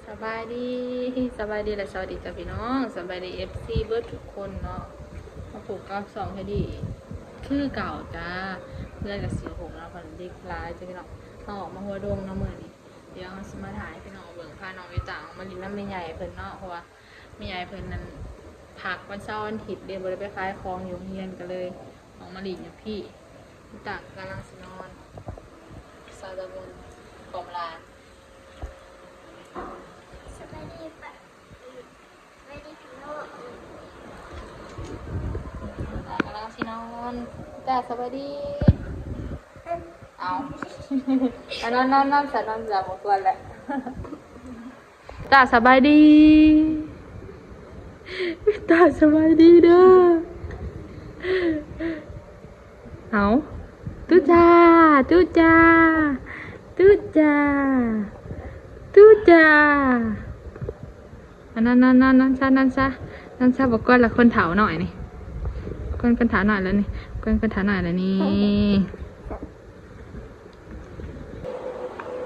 สบายดีสบายดีและสวัสดีจ้าพี่น้องสบายดีFCเบิร์ดทุกคนเนาะมาผูกกับสองให้ดีคือเก่าจ้าเพื่อนกับ46แล้วคนเด็กร้ายจ้าพี่น้องเขาออกมาหัวดงเนาะมื้อนี้เดี๋ยวเราสิมาถ่ายพี่น้องเบิ่งพาน้องไปต่างมาลินน้ำแม่ใหญ่เพิ่นเนาะเพราะว่าแม่ใหญ่เพิ่นนั้นพักวันเสาร์วันอาทิตย์เรียนบ่ได้ไปขายของอยู่โรงเรียนก็เลยออกมาลินอยู่พี่ต่างกำลังสินอนซาตะบุญกอมลา สบายดีปะไม่ได้พี่น้อง กำลังสินอนแต่สบายดีเอานอนสันนอนหมดตัวแหละตาสบายดีตาสบายดีเด้อเอาตู้จ้าตู้จ้าตู้จ้าตู้จ้านั่นซะบอกก่อนละคนเถาหน่อยนี่คนเถาหน่อยแล้วนี่คนเถาหน่อยแล้วนี่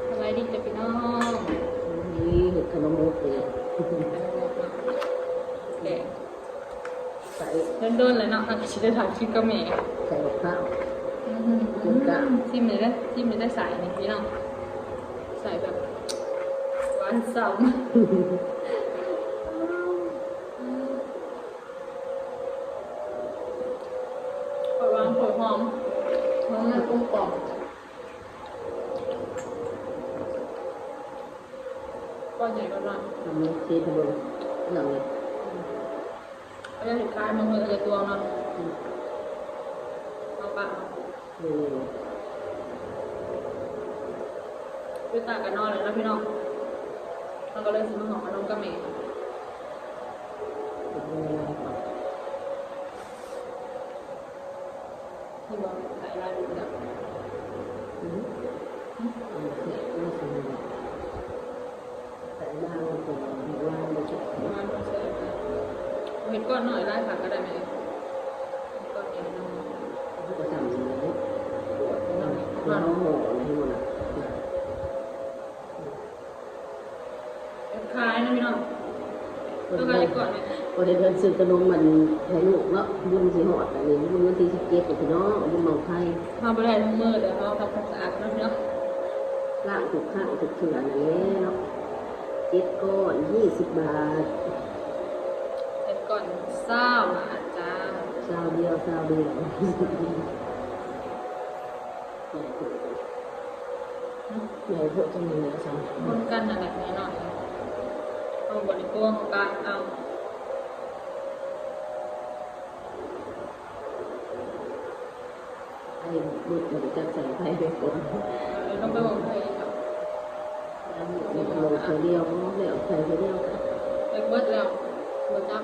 สบายดีจ้ะพี่น้อง นี่เห็ดขนมมุกเลย แกะ ใส่ โดนๆเลยเนาะทางชิได้ทำชิ้นก็แม่ ใส่ข้าว จิ้มเลยได้ใส่นี่พี่น้องใส่แบบหวานซ้ำหวานหอมมันกลมกล่อมก้อนใหญ่ก้อนน้อย ทำมุกซีทำมุกหนังเลย ก็จะถึงคลายมันเลยตัวเนาะเอาปะ นี่ ไปตากกันนอนเลยนะพี่น้องเราก็เลยซื้อมาหอมมาน้องกะเมที่บอกใส่ลายดูดับ ใส่บ้างตัวว่างเลยจุด ประมาณนี้เห็นก้อนหน่อยได้ค่ะก็ได้ไหมก้อนใหญ่น้อง เขาก็ทำอย่างนี้ น้อง เราโหให้หมดอ่ะ คล้ายนะพี่น้องต้องการก่อนเนี่ย พอได้เดินซื้อขนมมันให้ลูกแล้วบุญสีหอดอันนี้บุญวันที่17กับพี่น้องบุญเมืองไทย มาไปได้ทั้งมือเดี๋ยวเราทำความสะอาดนะพี่น้อง ล่างถูกข้างถูกเถื่อนแล้ว7 ก้อน20 บาท เห็นก่อนเศร้ามาจ้า ซาวเดียวใหญ่พวกจะมีเนื้อซ้ำ คนกันอะไรนี้หน่อยเอาบริโภคกันเอา ไอ้บุตรมันจะใส่ไฟไปฝน ต้องไปบอกใครครับ เราใส่เดียวแล้วใส่เดียว ไปเบิดแล้วหัวจับ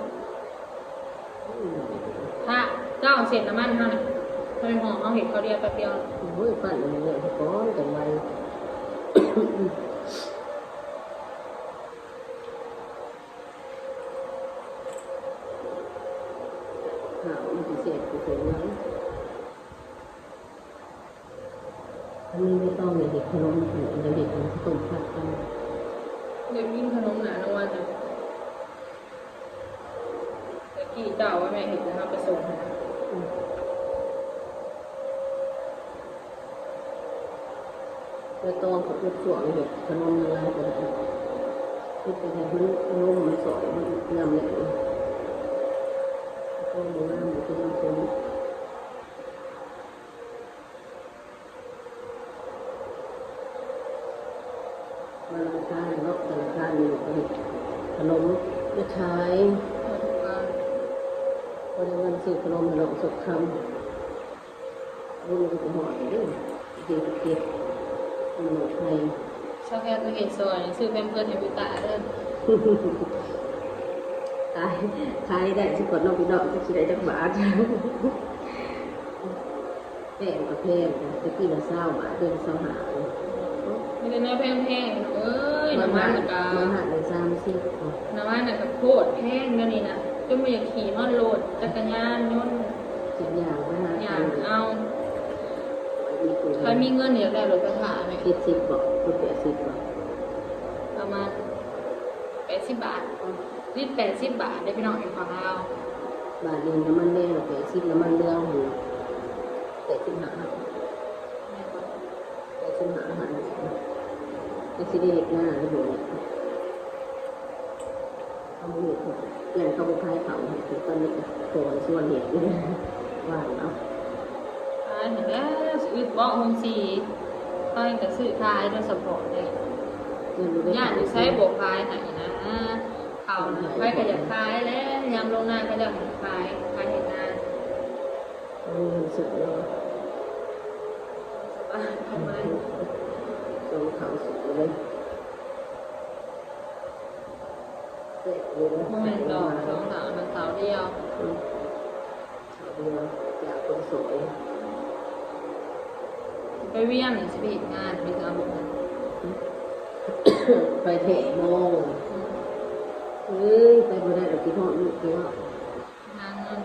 ถ้าเจ้าเสร็จน้ำมันเท่านั้นไม่เป็นห่วงเอาเห็ดเขาเรียกแป๊บเดียว โอ้ยปั่นอะไรเนี่ยก้อนกันไว้ข่าวมันเสร็จไปถึงนั้นอันนี้ไม่ต้องเลยเด็กขนมเด็กมันต้มผัดกัน เดี๋ยวกินขนมหนานะว่าจะแต่กี่เจ้าว่าแม่เห็นจะทำไปส่งให้ แล้วต้องกับลูกสวงเด็กขนมอะไรกันที่เป็นขนมมันสอยมันงามเลยก็ดูงามอยู่ที่มันเป็นมันราคาเนาะราคาหนึ่งขนมจะใช้พอได้เงินซื้อขนมหลอกสดคำรุ่นก็จะหอดด้วยเด็กเด็กขนมไทย ชอบแค่ตัวเห็ดซอยซื้อแพมเพิร์สให้พี่ตาเด้อ ขายได้สิกดน้องพี่น้องจะได้จักบาทแพงกับแพงตะกี้ละ20 บาทเดือน25มีแต่เนื้อแพงๆเอ้ยน้ำมันน่ะก็ มาหาเลย30 น้ำมันน่ะก็โคตรแพงเดี๋ยวนี้นะจนไม่อยากขี่มอเตอร์โหลดจักรยานยนต์ สิบอย่างมาหา อย่างเอาใครมีเงินอยากได้รถกระถาไหม 70 บอก80 บอก ประมาณ 80 บาทลิตร80 บาทได้พี่น้องอยู่ฝั่งลาว บาทหนึ่งน้ำมันแดงแปดสิบน้ำมันเรื่องหู85หันจะสิได้เด็กหน้าหรือบ่เนี่ยเขาไม่เห็นเปลี่ยนเขาบุคายเขาถึงตอนนี้โตส่วนเห็ดนี่ว่างเนาะ เห็นแล้วซื้อเบาะองสีก็ยังจะซื้อขายด้วยสปอร์ตเลยย่านอยู่ใช้โบกขายไหนนะเขาไปก็อยากขายแล้วยามลงหน้าก็อยากขายเห็นหน้า มีความสุขเลย ทำไม ตรงเขาสุดเลยเด็กเลยนะ โมเมนต์ดอกสองหนาวมันเสาเดียว เขาเดียวอยากคนสวย ไปเวียนสิไปเห็นงานมีการบอก ไปเทะโมงเฮ้ยไปบ่ได้ดอกที่ห้องลูกที่ว่า งานเงิน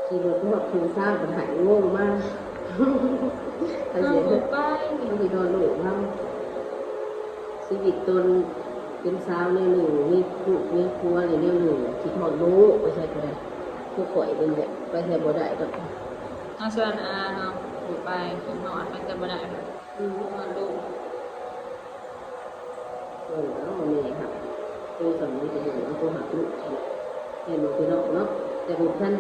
ขี่รถพวกคือสร้างปัญหาโง่มากไป เอา เสีย ไป ต้องไปนอนลูกบ้างชีวิตตนเป็นสาวเนี่ยหนึ่งมีลูกมีครัวเนี่ยหนึ่งคิดหอดลูกไปใช่ก็ได้ผู้ข่อยเป็นแบบไปใช่บ่ได้ดอก เอาส่วนเนาะอยู่ไปกินนอนมันจะบ่ได้นอนดู แล้วมันมีครับตัวสำนึกจะอยู่ตัวหักลูกเห็นลูกเป็นน้องเนาะแต่บุท่าน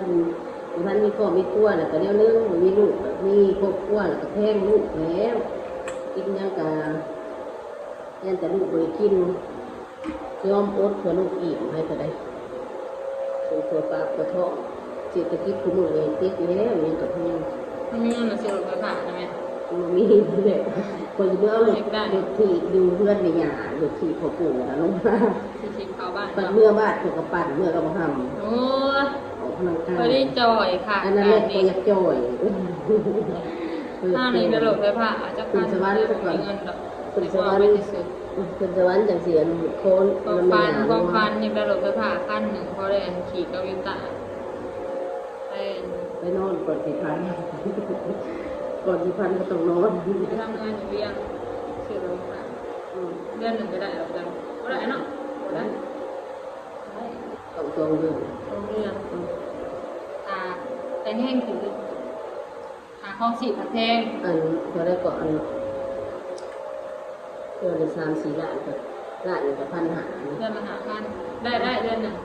มีครอบมีครัวแล้วก็เรื่องนึงมีลูกมีครอบครัวแล้วก็แพงลูกแล้วกินยังกะยันแต่ลูกบริกินยอมอดเพื่อลูกอิ่มให้ก็ได้ตัวปากกระเทาะเศรษฐกิจคู่มือเลยติดแล้วยังกับเพื่อน มันมีเงินมาซื้อรถไฟฟ้าใช่ไหม มันมีเลยคนเมื่อรถถีบดูเพื่อนในหยาหรือถีบพ่อปู่นะลงมา ที่ชิมเข้าบ้าน ปั่นเมื่อบ้านถูกกับปั่นเมื่อกับท โอ้ ำออกกำลังกาย พอได้จอยค่ะ อันนั้นเล็กก็ยักจ่อย ถ้ามีกระโดดไฟฟ้าอาจจะมีเงินดอกแต่ก็ไม่ได้ซื้อ คุณสวรรค์จังเสียนโคน กองฟันยังกระโดดไฟฟ้าขั้นหนึ่งเพราะได้ขี่กับวิวตา ไปนอนก่อนสิพันก่อนสิพันก็ต้องนอน ไปทำงานอยู่เวียงซื้อรถไฟฟ้าเดือนหนึ่งก็ได้หรอกจังก็ได้เนาะได้ ต้องตรงเรื่อง โรงเรียนแต่แห้งคือข้องสีผัดแทง อันก็ได้ก่อนเดือนละ3-4 ล้านก็ล้านกับ1,500 เดือนละ5,000ได้เดือนหนึ่ง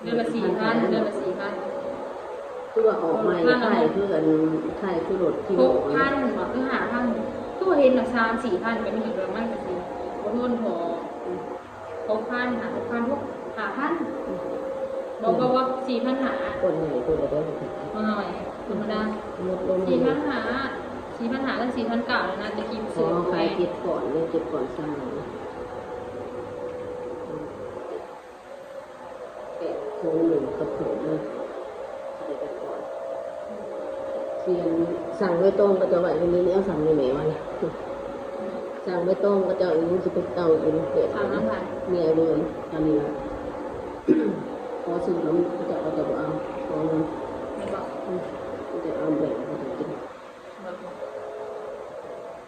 เดือนละ4,000เดือนละ4,000 คือว่าออกใหม่ค่ายคือกันค่ายคือรถที่ 6,000บอกคือ5,000ตัวเห็นละ3-4,000ก็มีเดือนมากกว่าสิบ่ทนพอ6,000 5,000 บอกว่า4,500 คนใหญ่คนละได้ มาหน่อยธรรมดา หมดลม 4,500กับ4,900แล้วนะจะคิด ข ซื้ อ อ ใครเก็บก่อนเลยเก็บก่อนสร้างแกะโค้งหนึ่งกระปุกเลยใส่ไปก่อนเซียนสั่งไว้ตรงก็จะไหววันนี้เนี่ยสั่งในไหนวะเนี่ยสั่งไว้ตรงก็จะอยู่จะเป็นเตาอยู่เกิด ถามน้ำพัน เมียเลยตอนนี้นะพอซื้อแล้วก็จะเอาพอเงิน ไม่บอก จะเอาแบ่งก็จะกิน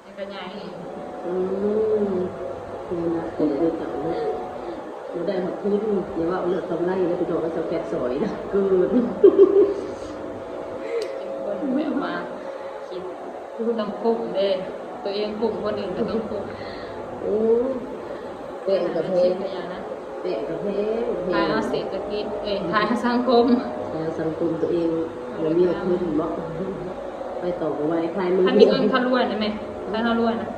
ในกระยายนี่ นี่นะเดี๋ยวได้จับนะเราได้หักทุนอย่าว่าเลือกทำไรแล้วไปโดนก็จะแกะสอยนะเกิน เป็นคนแบบว่าคิดต้องคุ้มเด้ตัวเองคุ้มคนอื่นก็ต้องคุ้ม โอ้เตะกับเพ คิด ง ไปอย่างนั้น เตะกับเพง ทายเอาเศรษฐกิจทายสังคม สังคมตัวเองมันมีขึ้นบอกไปต่อไว้ใครมือ ถ้ามีเงินเขารวยนะแม่ถ้าเขารวยนะ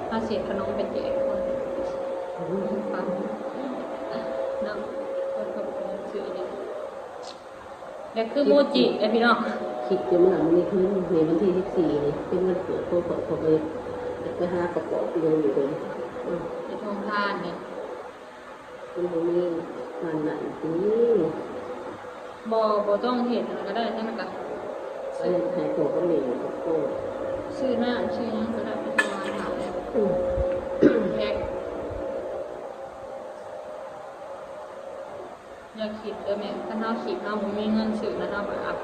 ถ้าเสียขนมเป็นแจกคนฟังเนาะคนเขาซื้อเนี่ยเด็กคือโมจิไอพี่น้อง คิดจะเมื่อมันนี้ขึ้นในวันที่14นี่เป็นวันเกิดโคตรเขาเลยไปหากระป๋องเงินอยู่เลย ในทงทานเนี่ย คุณตรงนี้งานไหนที บ่ต้องเห็นอะไรก็ได้ใช่ไหมกัน อันนี้ขายตัวก็เหนียวกับโก้ ชื่อหน้าชื่อยังก็ได้ไปทำงานถามเลยแพ็กอย่าคิดเด้อแม่ถ้าเราคิดเราบ่มีเงินซื้อนะเราแบบ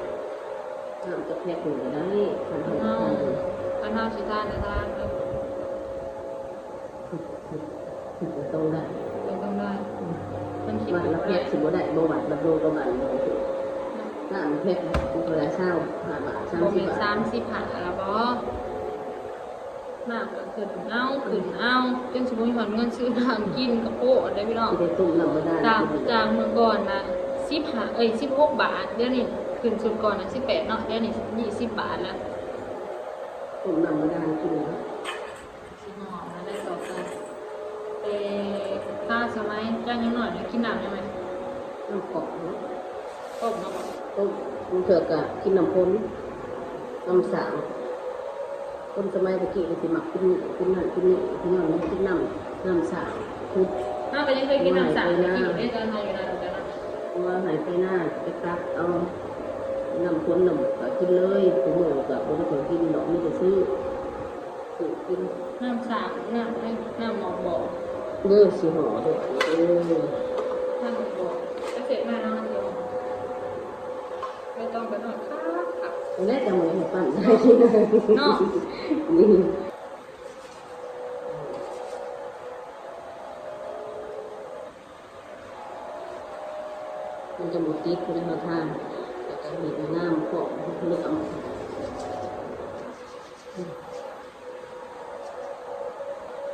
น้ำจะแพ็คหนึ่งก็ได้พันหก ถ้าเราสิทานจะทานเด้อ ต้องได้ ต้องได้มันคิด วันละแพ็คสิบ่ได้บ่วัดละโลประมาณนี้น้ำแพ็คเวลาเช้า5 บาท บ่ 30 มี บาท 30หันละบ่น้ำก็ขึ้นเอาจนสิบ่มีเงินซื้อน้ำกินกระโปะได้พี่น้อง ที่ได้ต้มน้ำบ่ได้ จากเมื่อก่อนนะ16 บาทเดี๋ยวนี้ขึ้นสุดก่อนนะ18เนาะเดี๋ยวนี้20 บาทแล้ว ต้มน้ำบ่ได้กินแล้ว สิหอมแล้วได้ต่อกันข้าสมัยจ้างยังหน่อยนะกินน้ำได้ไหม น้ำกอกเนาะ ต้มเนาะ ต้มมันเถื่อกะกินน้ำพ้นน้ำสาวคนสมัยตะกี้ก็สิมักกินนั่นกินนี่กินนั่นกินน้ำสาวคือ น่าไปยังเคยกินน้ำสามกินได้ตอนนอนอยู่นานเหมือนกันนะ ว่าหายไปหน้าไปตักเอาน้ำพ้นน้ำก็กินเลยถึงมื้อก็บ่ได้เคยกินดอกมีแต่ซื้อกิน น้ำสามน้ำหมอกบอก เด้อสิห่อเด้อน้ำหมอกบอกก็เสร็จมาแล้วเดียวไม่ต้องไปนอนค่ะ แล้วจะมื้อให้ปั้นได้ เนาะ นี่มันจะหมดติดคุณภาพทานแต่ก็มีน้ำพวกเลือด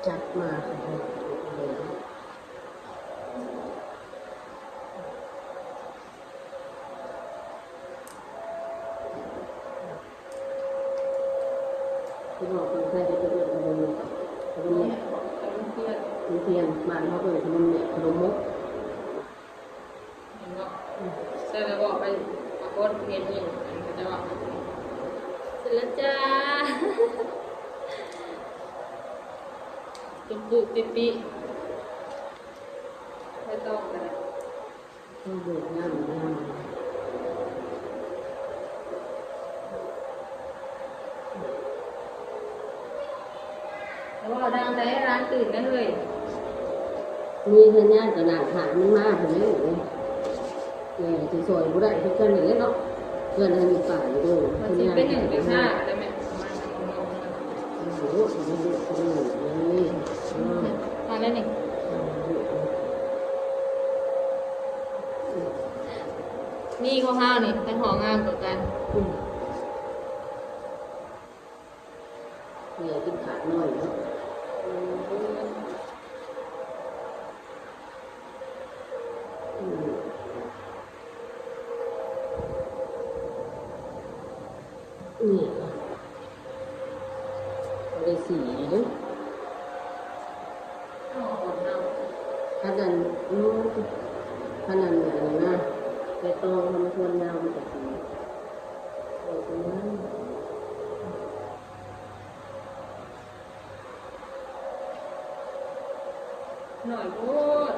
จัดมาค่ะที่บอกคนไทยจะเป็นขนมขนมแหนมเทียนบ้านเขาเป็นขนมแหนมขนมมุก เสร็จแล้วบอกไปมาโพสเพจนี่จะบอกเสร็จแล้วจ้าจุ๊บปุ๊บปิ๊ปีไม่ต้องกัน ต้องเบิกน้ำแล้วว่าดังใจร้านตื่นกันเลย มีเท่านี้ก็หนักหามันมากเลยเนี่ยจะสวยบุได้ทุกคนอย่างนี้เนาะเพื่อนให้มีป่าอยู่ด้วย มันจะเป็น1 เป็น 5ได้ไหม โอ้โหมันดุเลย ทานได้หนึ่งนี่ข้าวห้าวนี่เป็นหองามกว่ากัน เนี่ยกินขาดหน่อยเนาะนี่ได้สีเนาะถ้าดันถ้าดันอะไรนะไปตองทำส่วนยาวมันจะสีโอ้ยนั่น หน่อยพูด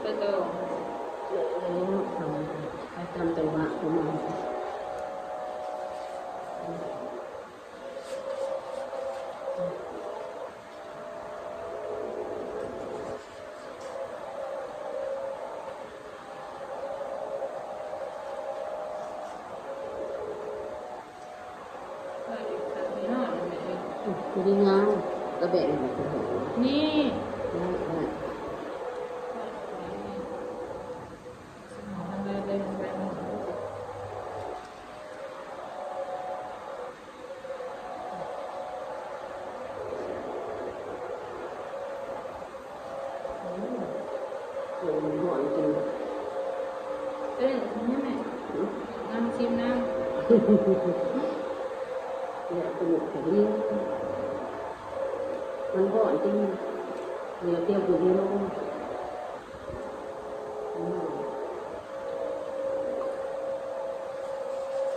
ไปเติม แล้วทำไปตามจังหวะของมันคือดีงามกระแบง นี่ ได้โอ้มันหอนจริง เป็นนี่ไหมน้ำชิมน้ เนี่ยสนุกแต่ดีมันหอนจริงเนี่ยเตี้ยวอยู่ที่โลก ำ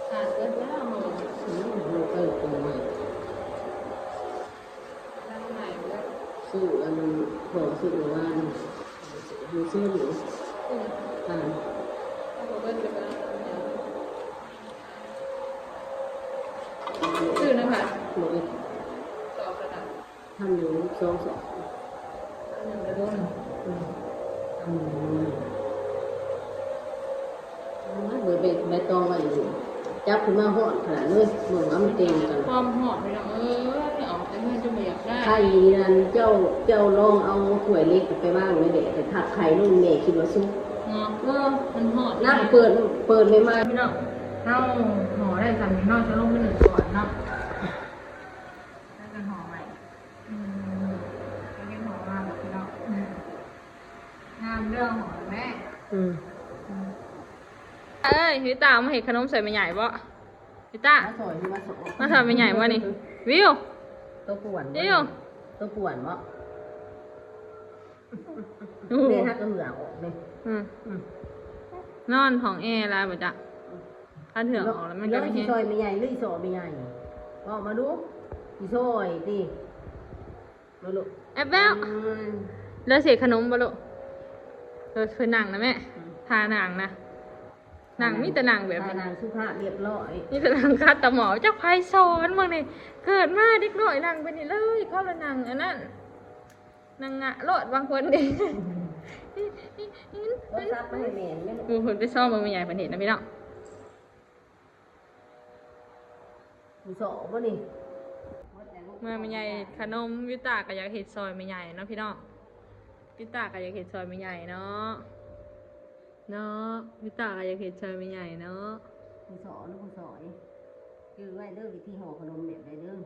ขาดเกินแล้วหอม เราไปตรงไหน น้ำไหนแล้ว ซื้ออันนั้นพอซื้อว่าดูซื้อหรือทาน ถ้าบอกว่าจะไปซื้อนะคะ หมดเลย สอบกระดาษ ทำอยู่2 1กระโดน ทำอยู่เบอร์เบ็ดใบตองไว้อยู่จับขึ้นมาหอดขนาดเลยเหมือนว่ามันเต็มกัน ความหอมไปแล้วไม่ออกจะ เพื่อนจะไม่อยากได้ ไข่นั่นเจ้าลองเอาถ้วยเล็กไปบ้างเลยเด็กแต่ถักไข่นุ่นแม่คิดว่าซุป เนาะมันหอด นั่งเปิดไม่มา พี่น้องเข้าห่อได้สามพี่น้องจะลงไปหนึ่งก่อนเนาะแล้วกันห่อใหม่แล้วกันห่อมาแบบพี่น้องงามเรื่องห่อแม่เอ้ยพี่ตามาเห็นขนมใส่ไม่ใหญ่ปะพี่ตา มาสอยมาสอย มาทำไม่ใหญ่ปะนี่วิว ตัวป่วน วิว ตัวป่วนวะ โอ้โห เนี่ยถ้าก็เหงื่อออกเลย นอนของแอร์แล้วบ่จ๊ะถ้าเถื่อนออกแล้วมันก็ แล้ว ไม่ สี เห็น ซอยไม่ใหญ่หรือซอยไม่ใหญ่บอกมาดูสีซอยดิมาลูก แอบแบ้วแล้วเสียขนมบ่ลูกเราเคยนั่งนะแม่ทาหนังนะหนังมีแต่หนังแบบ นางสุภาพเรียบร้อย นี่แต่หนังคัดแต่หมอเจ้าไพสอนมึงนี่เกิดมาเด็กน้อยหนังไปนี่เลยเข้าละหนังอันนั้นหนังอะโลดบางคนดิ รถซับไม่ให้เหม็นไม่ลูก กูคนไปซ่อมมึงไม่ใหญ่ประเทศนะพี่น้อง สีโซ่ป่ะนี่ เมื่อไม่ใหญ่ขนมวิตาก็อยากเห็ดซอยไม่ใหญ่เนาะพี่น้องวิตาก็อยากเห็ดซอยไม่ใหญ่เนาะวิตาก็อยากเห็ดซอยไม่ใหญ่เนาะ สีโซ่ลูกสีซอยคือไว้เด้อวิธีห่อขนมแบบไรเด้อ